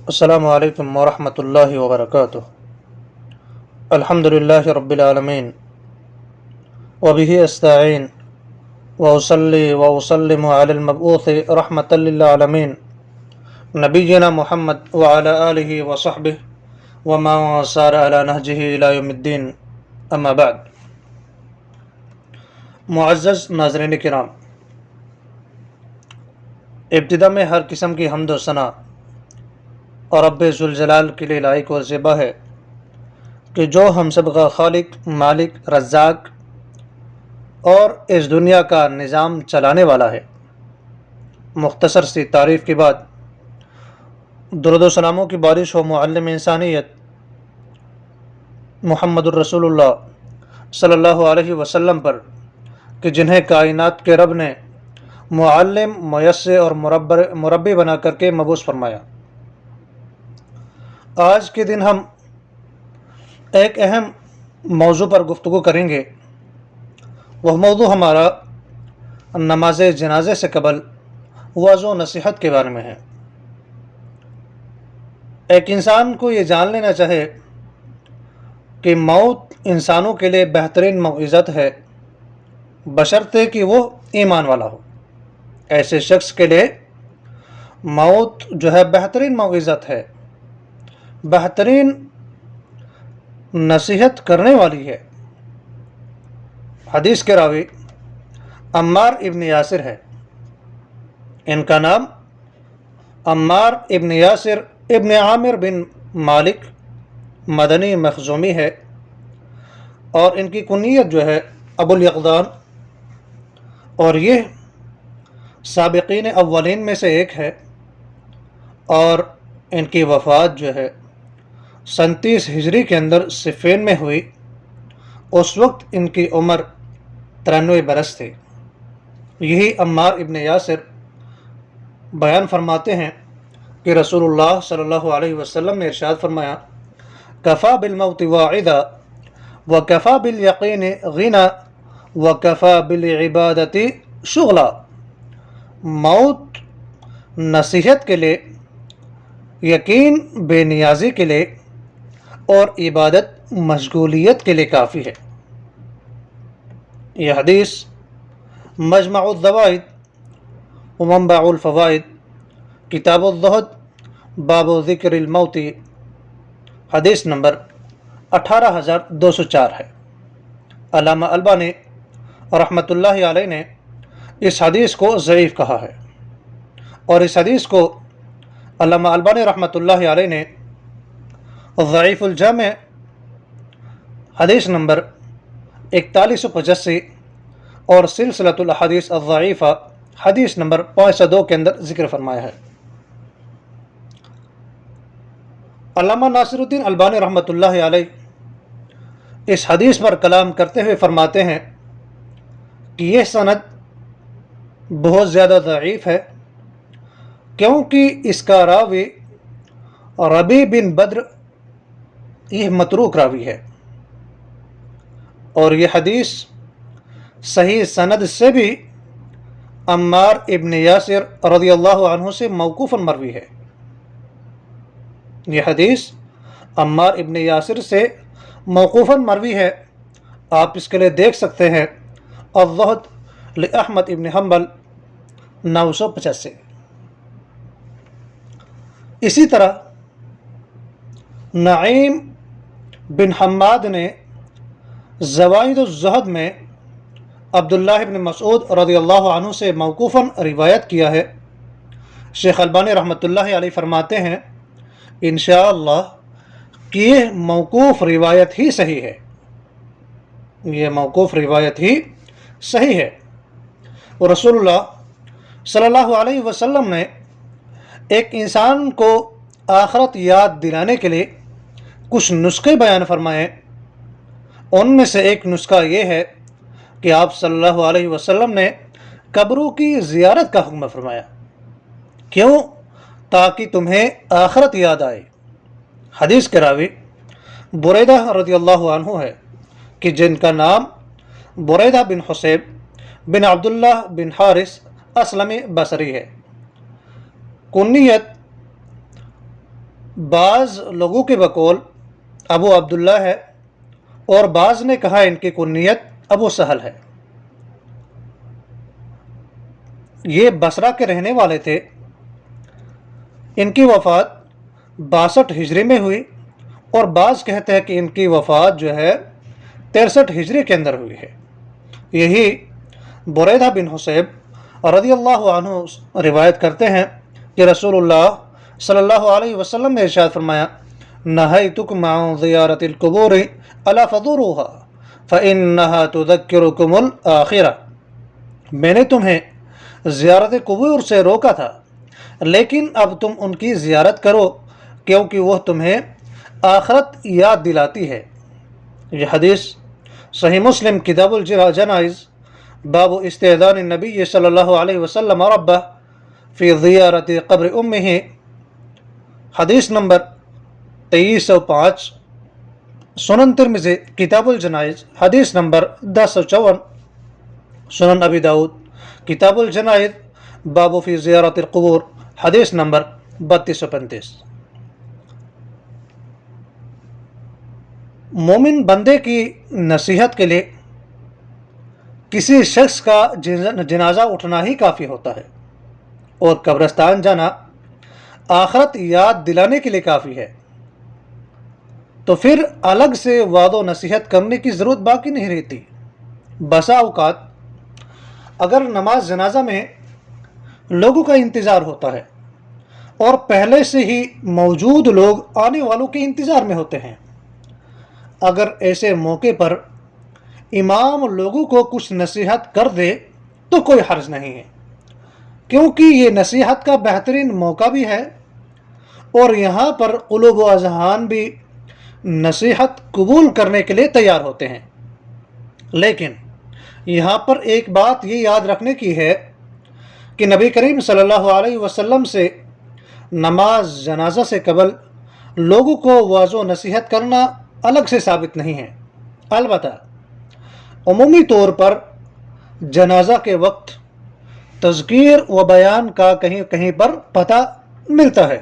السلام علیکم ورحمۃ اللہ وبرکاتہ۔ الحمد للہ رب العالمین وبہ استعین واصلی واسلم علی المبعوث رحمۃ للعالمین نبینا محمد وعلی آلہ وصحبہ ومن سار علی نہجہ الی یوم الدین، اما بعد۔ معزز ناظرین کرام، ابتدا میں ہر قسم کی حمد و ثنا اور رب ذوالجلال کے لیے لائق و زیبا ہے کہ جو ہم سب کا خالق، مالک، رزاق اور اس دنیا کا نظام چلانے والا ہے۔ مختصر سی تعریف کے بعد درود و سلاموں کی بارش ہو معلم انسانیت محمد الرسول اللہ صلی اللہ علیہ وسلم پر، کہ جنہیں کائنات کے رب نے معلم، میسر اور مربی بنا کر کے مبعوث فرمایا۔ آج کے دن ہم ایک اہم موضوع پر گفتگو کریں گے۔ وہ موضوع ہمارا نماز جنازے سے قبل وعظ و نصیحت کے بارے میں ہے۔ ایک انسان کو یہ جان لینا چاہے کہ موت انسانوں کے لیے بہترین موعظت ہے، بشرطے کہ وہ ایمان والا ہو۔ ایسے شخص کے لیے موت جو ہے بہترین موعظت ہے، بہترین نصیحت کرنے والی ہے۔ حدیث کے راوی عمار ابن یاسر ہے۔ ان کا نام عمار ابن یاسر ابن عامر بن مالک مدنی مخزومی ہے، اور ان کی کنیت جو ہے ابو الیقظان، اور یہ سابقین اولین میں سے ایک ہے، اور ان کی وفات جو ہے 37 ہجری کے اندر صفین میں ہوئی۔ اس وقت ان کی عمر 93 برس تھی۔ یہی عمار ابن یاسر بیان فرماتے ہیں کہ رسول اللہ صلی اللہ علیہ وسلم نے ارشاد فرمایا، کفا بالموت واعظا وکفا بالیقین غنا وکفا بالعبادت شغلا۔ موت نصیحت کے لیے، یقین بے نیازی کے لیے، اور عبادت مشغولیت کے لیے کافی ہے۔ یہ حدیث مجمع الزوائد ومنبع الفوائد، کتاب الزہد، باب ذکر الموت، حدیث نمبر 18204 ہے۔ علامہ البانی رحمۃ اللہ علیہ نے اس حدیث کو ضعیف کہا ہے، اور اس حدیث کو علامہ البانی رحمۃ اللہ علیہ نے ضعیف الجامع حدیث نمبر 4185 اور سلسلۃ الاحادیث الضعیفہ حدیث نمبر 502 کے اندر ذکر فرمایا ہے۔ علامہ ناصر الدین البانی رحمۃ اللہ علیہ اس حدیث پر کلام کرتے ہوئے فرماتے ہیں کہ یہ سند بہت زیادہ ضعیف ہے، کیونکہ اس کا راوی ربیع بن بدر یہ متروک راوی ہے، اور یہ حدیث صحیح سند سے بھی عمار ابن یاسر رضی اللہ عنہ سے موقوفاً مروی ہے۔ یہ حدیث عمار ابن یاسر سے موقوفاً مروی ہے۔ آپ اس کے لیے دیکھ سکتے ہیں الزہد لأحمد ابن حنبل 985۔ اسی طرح نعیم بن حماد نے زوائد الزہد میں عبداللہ ابن مسعود رضی اللہ عنہ سے موقوفاً روایت کیا ہے۔ شیخ البانی رحمۃ اللہ علیہ فرماتے ہیں انشاءاللہ کہ یہ موقوف روایت ہی صحیح ہے، یہ موقوف روایت ہی صحیح ہے۔ اور رسول اللہ صلی اللہ علیہ وسلم نے ایک انسان کو آخرت یاد دلانے کے لیے کچھ نسخے بیان فرمائے۔ ان میں سے ایک نسخہ یہ ہے کہ آپ صلی اللہ علیہ وسلم نے قبروں کی زیارت کا حکم فرمایا۔ کیوں؟ تاکہ تمہیں آخرت یاد آئے۔ حدیث کے راوی بریدہ رضی اللہ عنہ ہے، کہ جن کا نام بریدہ بن حصیب بن عبداللہ بن حارث اسلمی بصری ہے۔ کنیت بعض لوگوں کے بقول ابو عبداللہ ہے اور بعض نے کہا ان کی کنیت ابو سہل ہے۔ یہ بصرہ کے رہنے والے تھے۔ ان کی وفات 62 ہجری میں ہوئی اور بعض کہتے ہیں کہ ان کی وفات جو ہے 63 ہجری کے اندر ہوئی ہے۔ یہی بریدہ بن حصیب رضی اللہ عنہ روایت کرتے ہیں کہ رسول اللہ صلی اللہ علیہ وسلم نے ارشاد فرمایا، نہیتکم عن زیارت القبور الا فزوروها فانها تذکرکم الآخرہ، میں نے تمہیں زیارت قبور سے روکا تھا لیکن اب تم ان کی زیارت کرو کیونکہ وہ تمہیں آخرت یاد دلاتی ہے۔ یہ حدیث صحیح مسلم کتاب الجنائز باب استئذان النبی صلی اللہ علیہ وسلم ربہ فی زیارت قبر امہ، حدیث نمبر 2305، سنن ترمذی کتاب الجنائز حدیث نمبر 1054، سنن ابی داؤد کتاب الجنائز باب فی زیارت القبور حدیث نمبر 3235۔ مومن بندے کی نصیحت کے لیے کسی شخص کا جنازہ اٹھنا ہی کافی ہوتا ہے، اور قبرستان جانا آخرت یاد دلانے کے لیے کافی ہے، تو پھر الگ سے وعظ و نصیحت کرنے کی ضرورت باقی نہیں رہتی۔ بسا اوقات اگر نماز جنازہ میں لوگوں کا انتظار ہوتا ہے اور پہلے سے ہی موجود لوگ آنے والوں کے انتظار میں ہوتے ہیں، اگر ایسے موقع پر امام لوگوں کو کچھ نصیحت کر دے تو کوئی حرج نہیں ہے، کیونکہ یہ نصیحت کا بہترین موقع بھی ہے اور یہاں پر قلوب و اذہان بھی نصیحت قبول کرنے کے لیے تیار ہوتے ہیں۔ لیکن یہاں پر ایک بات یہ یاد رکھنے کی ہے کہ نبی کریم صلی اللہ علیہ وسلم سے نماز جنازہ سے قبل لوگوں کو وعظ و نصیحت کرنا الگ سے ثابت نہیں ہے۔ البتہ عمومی طور پر جنازہ کے وقت تذکیر و بیان کا کہیں کہیں پر پتہ ملتا ہے،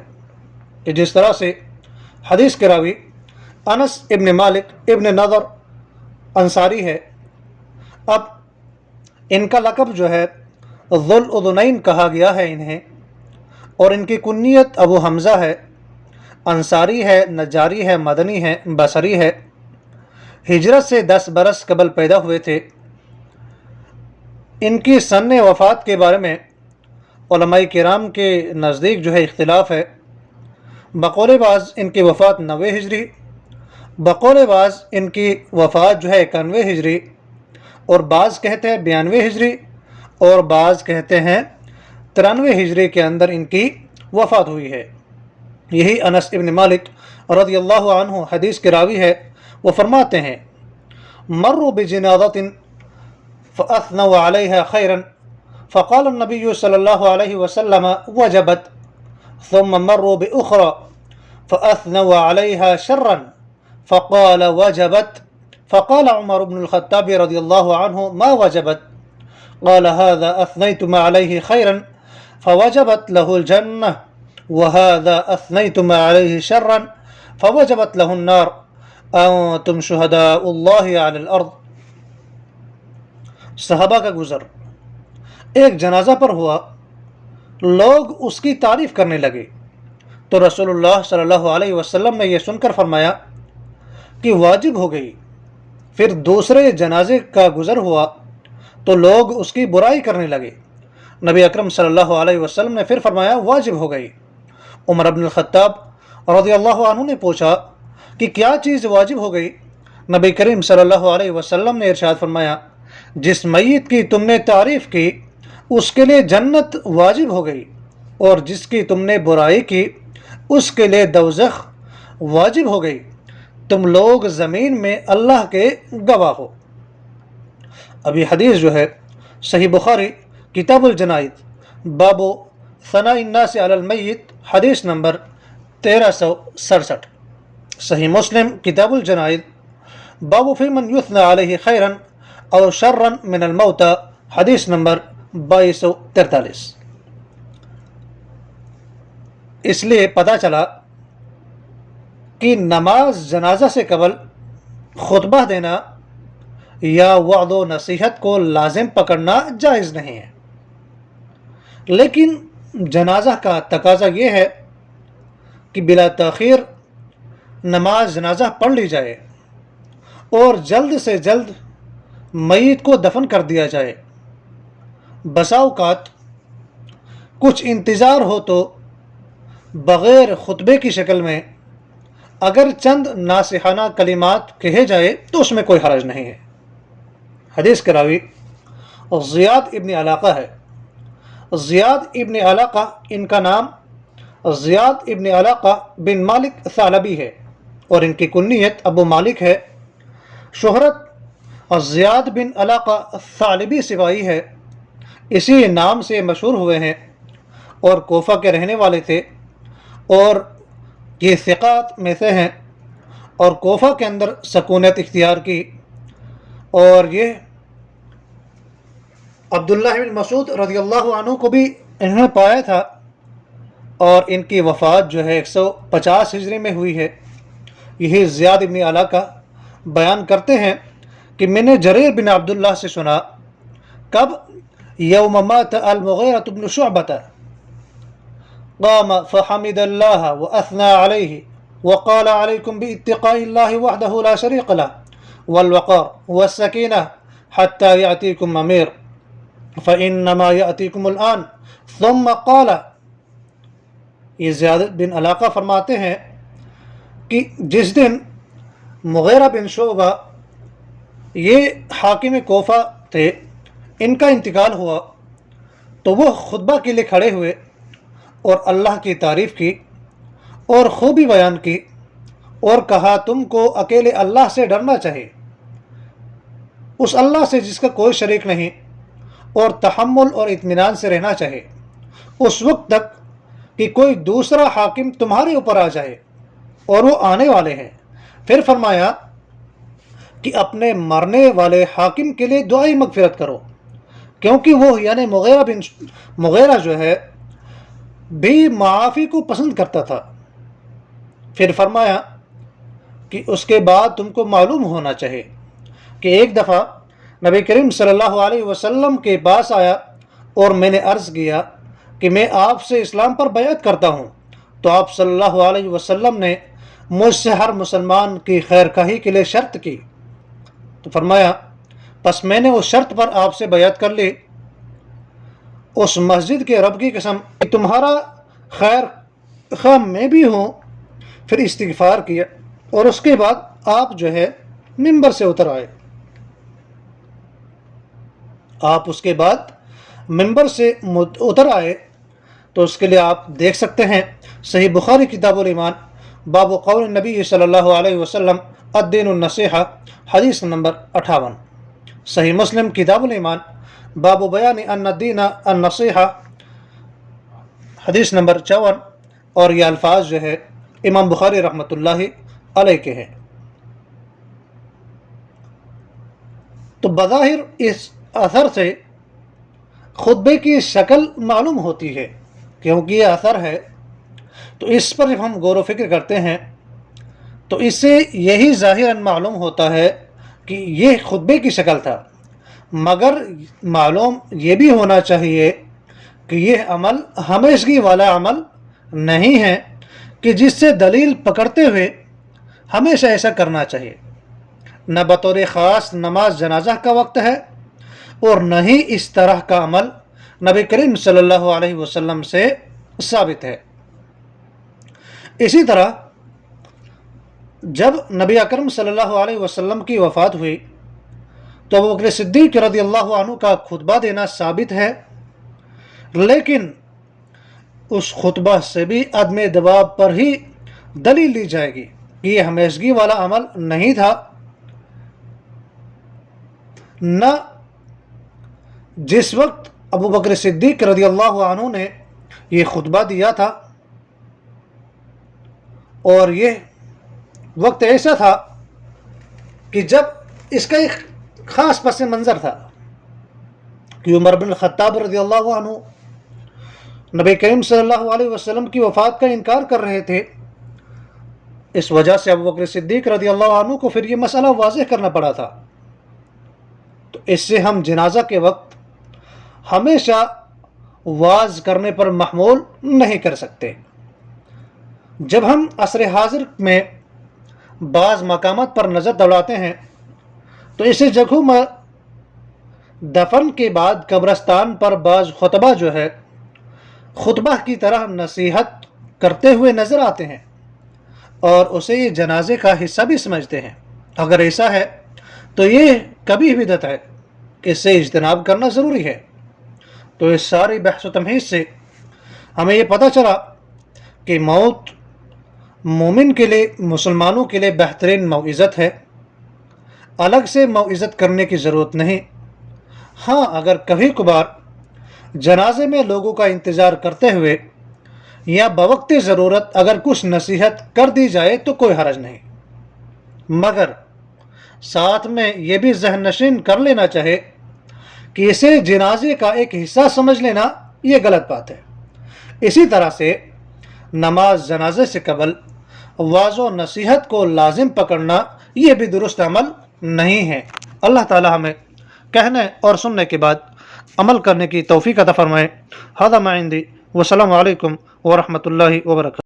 کہ جس طرح سے حدیث کے راوی انس ابن مالک ابن نضر انصاری ہے۔ اب ان کا لقب جو ہے ذو الاذنین کہا گیا ہے انہیں، اور ان کی کنیت ابو حمزہ ہے، انصاری ہے، نجاری ہے، مدنی ہے، بصری ہے، ہجرت سے 10 برس قبل پیدا ہوئے تھے۔ ان کی سن وفات کے بارے میں علماء کرام کے نزدیک جو ہے اختلاف ہے۔ بقول بعض ان کی وفات 90 ہجری، بقول بعض ان کی وفات جو ہے 91 ہجری، اور بعض کہتے ہیں 92 ہجری، اور بعض کہتے ہیں 93 ہجری کے اندر ان کی وفات ہوئی ہے۔ یہی انس ابن مالک رضی اللہ عنہ حدیث کے راوی ہے، وہ فرماتے ہیں، مروا بجنازۃ فاثنوا علیہا خیرا فقال النبی صلی اللہ علیہ وسلم وجبت، ثم مروا باخرى فاثنوا علیہا شرا فقال وجبت، فقال عمر بن الخطاب رضی اللہ عنہ ما وجبت، قال هذا اثنيتم عليه خيرا فوجبت له الجنة وهذا اثنيتم عليه شرا فوجبت له النار انتم شهداء الله على الارض۔ صحابہ کا گزر ایک جنازہ پر ہوا، لوگ اس کی تعریف کرنے لگے، تو رسول اللہ صلی اللہ علیہ وسلم نے یہ سن کر فرمایا کہ واجب ہو گئی۔ پھر دوسرے جنازے کا گزر ہوا تو لوگ اس کی برائی کرنے لگے، نبی اکرم صلی اللہ علیہ وسلم نے پھر فرمایا واجب ہو گئی۔ عمر بن الخطاب رضی اللہ عنہ نے پوچھا کہ کیا چیز واجب ہو گئی؟ نبی کریم صلی اللہ علیہ وسلم نے ارشاد فرمایا، جس میت کی تم نے تعریف کی اس کے لیے جنت واجب ہو گئی، اور جس کی تم نے برائی کی اس کے لیے دوزخ واجب ہو گئی، تم لوگ زمین میں اللہ کے گواہ ہو۔ اب یہ حدیث جو ہے صحیح بخاری کتاب الجنائز باب ثناء الناس علی المیت حدیث نمبر 1367، صحیح مسلم کتاب الجنائز باب فی من یثنى علیہ خیرا او شرا من الموتى حدیث نمبر 2243۔ اس لیے پتہ چلا کہ نماز جنازہ سے قبل خطبہ دینا یا وعظ و نصیحت کو لازم پکڑنا جائز نہیں ہے، لیکن جنازہ کا تقاضا یہ ہے کہ بلا تاخیر نماز جنازہ پڑھ لی جائے اور جلد سے جلد میت کو دفن کر دیا جائے۔ بسا اوقات کچھ انتظار ہو تو بغیر خطبے کی شکل میں اگر چند ناصحانہ کلمات کہے جائے تو اس میں کوئی حرج نہیں ہے۔ حدیث کے راوی زیاد ابن علاقہ ہے۔ زیاد ابن علاقہ، ان کا نام زیاد ابن علاقہ بن مالک ثعلبی ہے اور ان کی کنیت ابو مالک ہے۔ شہرت زیاد بن علاقہ ثعلبی سوائی ہے، اسی نام سے مشہور ہوئے ہیں اور کوفہ کے رہنے والے تھے، اور یہ ثقات میں سے ہیں اور کوفہ کے اندر سکونت اختیار کی، اور یہ عبداللہ بن مسعود رضی اللہ عنہ کو بھی انہوں نے پایا تھا، اور ان کی وفات جو ہے 150 ہجری میں ہوئی ہے۔ یہی زیاد ابن علاقہ بیان کرتے ہیں کہ میں نے جریر بن عبداللہ سے سنا، کب؟ یوم مات المغیرۃ بن شعبۃ قام فحمد اللہ واثنى علیہ وقال علیکم باتقاء اللہ وحدہ لا شریک لہ والوقار والسکینہ حتی یأتیکم امیر فإنما یأتیکم الآن ثم قال۔ یہ زیاد بن علاقہ فرماتے ہیں کہ جس دن مغیرہ بن شعبہ، یہ حاکم کوفہ تھے، ان کا انتقال ہوا تو وہ خطبہ کے لیے کھڑے ہوئے اور اللہ کی تعریف کی اور خوبی بیان کی اور کہا تم کو اکیلے اللہ سے ڈرنا چاہیے، اس اللہ سے جس کا کوئی شریک نہیں، اور تحمل اور اطمینان سے رہنا چاہیے اس وقت تک کہ کوئی دوسرا حاکم تمہارے اوپر آ جائے، اور وہ آنے والے ہیں۔ پھر فرمایا کہ اپنے مرنے والے حاکم کے لیے دعائی مغفرت کرو، کیونکہ وہ یعنی مغیرہ جو ہے بھی معافی کو پسند کرتا تھا۔ پھر فرمایا کہ اس کے بعد تم کو معلوم ہونا چاہیے کہ ایک دفعہ نبی کریم صلی اللہ علیہ وسلم کے پاس آیا اور میں نے عرض کیا کہ میں آپ سے اسلام پر بیعت کرتا ہوں، تو آپ صلی اللہ علیہ وسلم نے مجھ سے ہر مسلمان کی خیر خواہی کے لیے شرط کی، تو فرمایا پس میں نے اس شرط پر آپ سے بیعت کر لی، اس مسجد کے رب کی قسم کہ تمہارا خیر خواہ میں بھی ہوں۔ پھر استغفار کیا اور اس کے بعد آپ جو ہے منبر سے اتر آئے۔ آپ اس کے بعد منبر سے اتر آئے تو اس کے لیے آپ دیکھ سکتے ہیں صحیح بخاری کتاب الایمان باب قول نبی صلی اللہ علیہ وسلم الدین النصیحہ حدیث نمبر 58، صحیح مسلم کتاب الایمان باب بیان ان الدین النصیحہ حدیث نمبر 54، اور یہ الفاظ جو ہے امام بخاری رحمۃ اللہ علیہ کے ہیں۔ تو بظاہر اس اثر سے خطبے کی شکل معلوم ہوتی ہے، کیونکہ یہ اثر ہے، تو اس پر جب ہم غور و فکر کرتے ہیں تو اس سے یہی ظاہراً معلوم ہوتا ہے کہ یہ خطبے کی شکل تھا، مگر معلوم یہ بھی ہونا چاہیے کہ یہ عمل ہمیشگی والا عمل نہیں ہے کہ جس سے دلیل پکڑتے ہوئے ہمیشہ ایسا کرنا چاہیے، نہ بطور خاص نماز جنازہ کا وقت ہے اور نہ ہی اس طرح کا عمل نبی کریم صلی اللہ علیہ وسلم سے ثابت ہے۔ اسی طرح جب نبی اکرم صلی اللہ علیہ وسلم کی وفات ہوئی تو ابوبکر صدیق رضی اللہ عنہ کا خطبہ دینا ثابت ہے، لیکن اس خطبہ سے بھی عدم دباؤ پر ہی دلیل لی جائے گی کہ یہ ہمیشگی والا عمل نہیں تھا، نہ جس وقت ابوبکر صدیق رضی اللہ عنہ نے یہ خطبہ دیا تھا، اور یہ وقت ایسا تھا کہ جب اس کا ایک خاص پس منظر تھا کہ عمر بن الخطاب رضی اللہ عنہ نبی کریم صلی اللہ علیہ وسلم کی وفات کا انکار کر رہے تھے، اس وجہ سے ابو بکر صدیق رضی اللہ عنہ کو پھر یہ مسئلہ واضح کرنا پڑا تھا۔ تو اس سے ہم جنازہ کے وقت ہمیشہ واعظ کرنے پر محمول نہیں کر سکتے۔ جب ہم عصر حاضر میں بعض مقامات پر نظر دوڑاتے ہیں تو ایسے جگہوں میں دفن کے بعد قبرستان پر بعض خطبہ جو ہے خطبہ کی طرح نصیحت کرتے ہوئے نظر آتے ہیں اور اسے یہ جنازے کا حصہ بھی سمجھتے ہیں۔ اگر ایسا ہے تو یہ کبھی بدعت ہے کہ اس سے اجتناب کرنا ضروری ہے۔ تو اس ساری بحث و تمہیز سے ہمیں یہ پتہ چلا کہ موت مومن کے لیے، مسلمانوں کے لیے بہترین موعظت ہے، الگ سے موعظت کرنے کی ضرورت نہیں۔ ہاں، اگر کبھی کبھار جنازے میں لوگوں کا انتظار کرتے ہوئے یا بوقت ضرورت اگر کچھ نصیحت کر دی جائے تو کوئی حرج نہیں، مگر ساتھ میں یہ بھی ذہن نشین کر لینا چاہے کہ اسے جنازے کا ایک حصہ سمجھ لینا یہ غلط بات ہے۔ اسی طرح سے نماز جنازے سے قبل واعظ و نصیحت کو لازم پکڑنا یہ بھی درست عمل نہیں ہے۔ اللہ تعالی ہمیں کہنے اور سننے کے بعد عمل کرنے کی توفیق عطا فرمائے۔ ھذا ما عندی، والسلام علیکم ورحمۃ اللہ وبرکاتہ۔